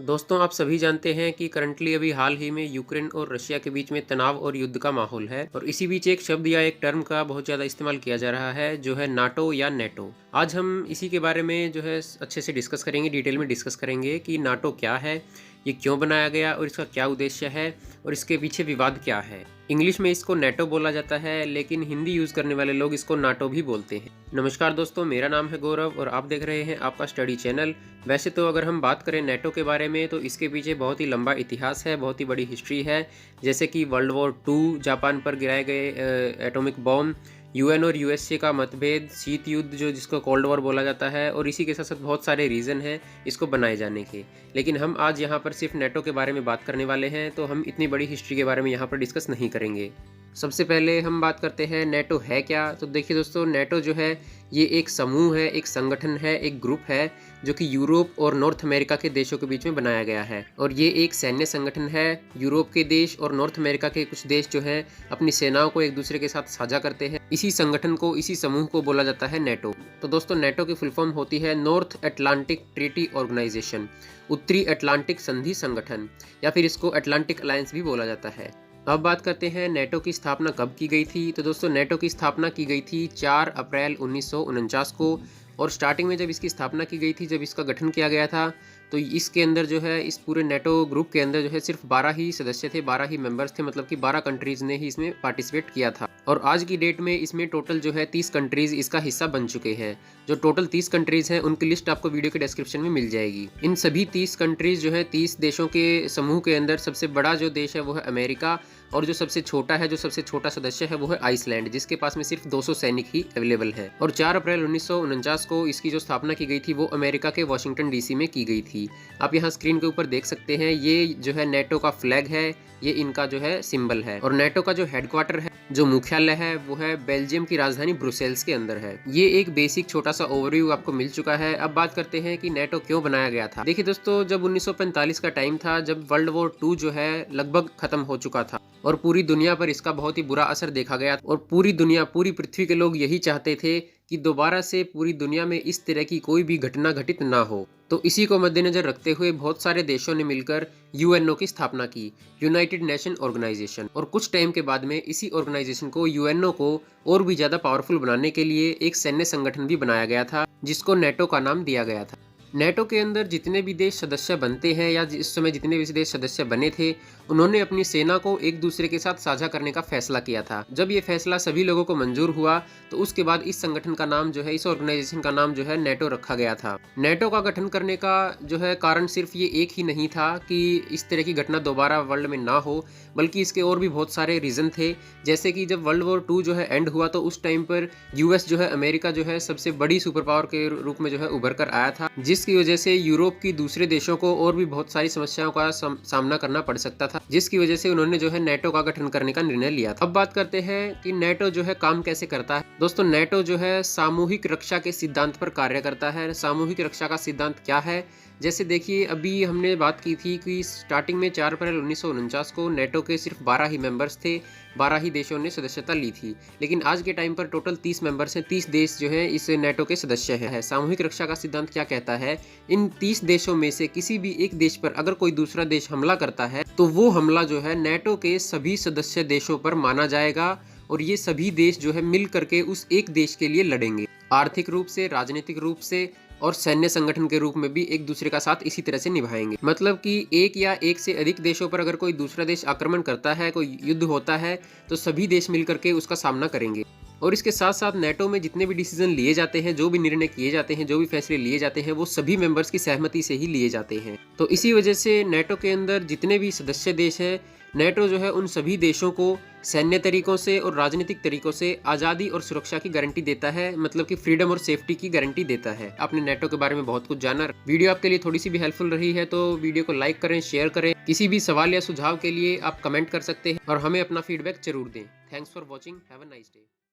दोस्तों आप सभी जानते हैं कि करंटली अभी हाल ही में यूक्रेन और रशिया के बीच में तनाव और युद्ध का माहौल है और इसी बीच एक शब्द या एक टर्म का बहुत ज़्यादा इस्तेमाल किया जा रहा है जो है नाटो या नेटो। आज हम इसी के बारे में जो है अच्छे से डिस्कस करेंगे, डिटेल में डिस्कस करेंगे कि नाटो क्या है, ये क्यों बनाया गया और इसका क्या उद्देश्य है और इसके पीछे विवाद क्या है। इंग्लिश में इसको नेटो बोला जाता है लेकिन हिंदी यूज़ करने वाले लोग इसको नाटो भी बोलते हैं। नमस्कार दोस्तों, मेरा नाम है गौरव और आप देख रहे हैं आपका स्टडी चैनल। वैसे तो अगर हम बात करें नेटो के बारे में तो इसके पीछे बहुत ही लंबा इतिहास है, बहुत ही बड़ी हिस्ट्री है। जैसे कि वर्ल्ड वॉर 2 जापान पर गिराए गए एटॉमिक बॉम्ब, यूएन और यूएसए का मतभेद, शीत युद्ध जो जिसको कोल्ड वॉर बोला जाता है, और इसी के साथ साथ बहुत सारे रीज़न हैं इसको बनाए जाने के। लेकिन हम आज यहाँ पर सिर्फ नेटो के बारे में बात करने वाले हैं, तो हम इतनी बड़ी हिस्ट्री के बारे में यहाँ पर डिस्कस नहीं करेंगे। सबसे पहले हम बात करते हैं नेटो है क्या। तो देखिए दोस्तों, नेटो जो है ये एक समूह है, एक संगठन है, एक ग्रुप है जो कि यूरोप और नॉर्थ अमेरिका के देशों के बीच में बनाया गया है। और ये एक सैन्य संगठन है। यूरोप के देश और नॉर्थ अमेरिका के कुछ देश जो हैं अपनी सेनाओं को एक दूसरे के साथ साझा करते हैं। इसी संगठन को, इसी समूह को बोला जाता है नेटो। तो दोस्तों, नेटो की फुल फॉर्म होती है नॉर्थ अटलांटिक ट्रीटी ऑर्गेनाइजेशन, उत्तरी अटलांटिक संधि संगठन, या फिर इसको अटलांटिक अलायंस भी बोला जाता है। अब बात करते हैं नेटो की स्थापना कब की गई थी। तो दोस्तों, नेटो की स्थापना की गई थी 4 अप्रैल 1949 को। और स्टार्टिंग में जब इसकी स्थापना की गई थी, जब इसका गठन किया गया था, तो इसके अंदर जो है, इस पूरे नेटो ग्रुप के अंदर जो है सिर्फ 12 ही सदस्य थे, 12 ही मेंबर्स थे। मतलब कि 12 कंट्रीज ने ही इसमें पार्टिसिपेट किया था। और आज की डेट में इसमें टोटल जो है 30 कंट्रीज इसका हिस्सा बन चुके हैं। जो टोटल 30 कंट्रीज हैं उनकी लिस्ट आपको वीडियो के डिस्क्रिप्शन में मिल जाएगी। इन सभी 30 कंट्रीज जो है, 30 देशों के समूह के अंदर सबसे बड़ा जो देश है वो है अमेरिका, और जो सबसे छोटा है, जो सबसे छोटा सदस्य है वो है आइसलैंड, जिसके पास में सिर्फ 200 सैनिक ही अवेलेबल है। और 4 अप्रैल 1949 को इसकी जो स्थापना की गई थी वो अमेरिका के वॉशिंगटन डीसी में की गई थी। आप यहाँ स्क्रीन के ऊपर देख सकते हैं, ये जो है नेटो का फ्लैग है, ये इनका जो है सिंबल है। और नेटो का जो हेडक्वार्टर है, जो मुख्यालय है, वो है बेल्जियम की राजधानी ब्रुसेल्स के अंदर है। ये एक बेसिक छोटा सा ओवरव्यू आपको मिल चुका है। अब बात करते हैं कि नेटो क्यों बनाया गया था। देखिए दोस्तों, जब 1945 का टाइम था, जब वर्ल्ड वॉर 2 जो है लगभग खत्म हो चुका था और पूरी दुनिया पर इसका बहुत ही बुरा असर देखा गया, और पूरी दुनिया, पूरी पृथ्वी के लोग यही चाहते थे कि दोबारा से पूरी दुनिया में इस तरह की कोई भी घटना घटित ना हो। तो इसी को मद्देनजर रखते हुए बहुत सारे देशों ने मिलकर यूएनओ की स्थापना की, यूनाइटेड नेशन ऑर्गेनाइजेशन। और कुछ टाइम के बाद में इसी ऑर्गेनाइजेशन को, यूएनओ को, और भी ज्यादा पावरफुल बनाने के लिए एक सैन्य संगठन भी बनाया गया था, जिसको नेटो का नाम दिया गया था। नेटो के अंदर जितने भी देश सदस्य बनते हैं, या इस समय जितने भी देश सदस्य बने थे, उन्होंने अपनी सेना को एक दूसरे के साथ साझा करने का फैसला किया था। जब ये फैसला सभी लोगों को मंजूर हुआ, तो उसके बाद इस संगठन का नाम जो है, इस ऑर्गेनाइजेशन का नाम जो है नेटो रखा गया था। नेटो का गठन करने का जो है कारण सिर्फ ये एक ही नहीं था कि इस तरह की घटना दोबारा वर्ल्ड में ना हो, बल्कि इसके और भी बहुत सारे रीजन थे। जैसे कि जब वर्ल्ड वॉर 2 जो है एंड हुआ, तो उस टाइम पर यूएस जो है, अमेरिका जो है, सबसे बड़ी सुपर पावर के रूप में जो है उभर कर आया था, जिसकी वजह से यूरोप की दूसरे देशों को और भी बहुत सारी समस्याओं का सामना करना पड़ सकता था, जिसकी वजह से उन्होंने जो है नेटो का गठन करने का निर्णय लिया था। अब बात करते हैं कि नेटो जो है काम कैसे करता है। दोस्तों, नेटो जो है सामूहिक रक्षा के सिद्धांत पर कार्य करता है। सामूहिक रक्षा का सिद्धांत क्या है? जैसे देखिए, अभी हमने बात की थी कि स्टार्टिंग में 4 अप्रैल 1949 को नेटो के सिर्फ 12 ही मेंबर्स थे, 12 ही देशों ने सदस्यता ली थी। लेकिन आज के टाइम पर टोटल 30 मेंबर्स हैं, 30 देश जो हैं इस नेटो के सदस्य हैं। सामूहिक रक्षा का सिद्धांत क्या कहता है? इन 30 देशों में से किसी भी एक देश पर अगर कोई दूसरा देश हमला करता है, तो वो हमला जो है नेटो के सभी सदस्य देशों पर माना जाएगा, और ये सभी देश जो है मिल करके उस एक देश के लिए लड़ेंगे। आर्थिक रूप से, राजनीतिक रूप से और सैन्य संगठन के रूप में भी एक दूसरे का साथ इसी तरह से निभाएंगे। मतलब कि एक या एक से अधिक देशों पर अगर कोई दूसरा देश आक्रमण करता है, कोई युद्ध होता है, तो सभी देश मिलकर के उसका सामना करेंगे। और इसके साथ साथ नेटो में जितने भी डिसीजन लिए जाते हैं, जो भी निर्णय किए जाते हैं, जो भी फैसले लिए जाते हैं, वो सभी मेंबर्स की सहमति से ही लिए जाते हैं। तो इसी वजह से नेटो के अंदर जितने भी सदस्य देश हैं, नेटो जो है उन सभी देशों को सैन्य तरीकों से और राजनीतिक तरीकों से आज़ादी और सुरक्षा की गारंटी देता है। मतलब कि फ्रीडम और सेफ्टी की गारंटी देता है। आपने नेटो के बारे में बहुत कुछ जाना। वीडियो आपके लिए थोड़ी सी भी हेल्पफुल रही है तो वीडियो को लाइक करें, शेयर करें। किसी भी सवाल या सुझाव के लिए आप कमेंट कर सकते हैं और हमें अपना फीडबैक जरूर दें। Thanks for watching. Have a nice day.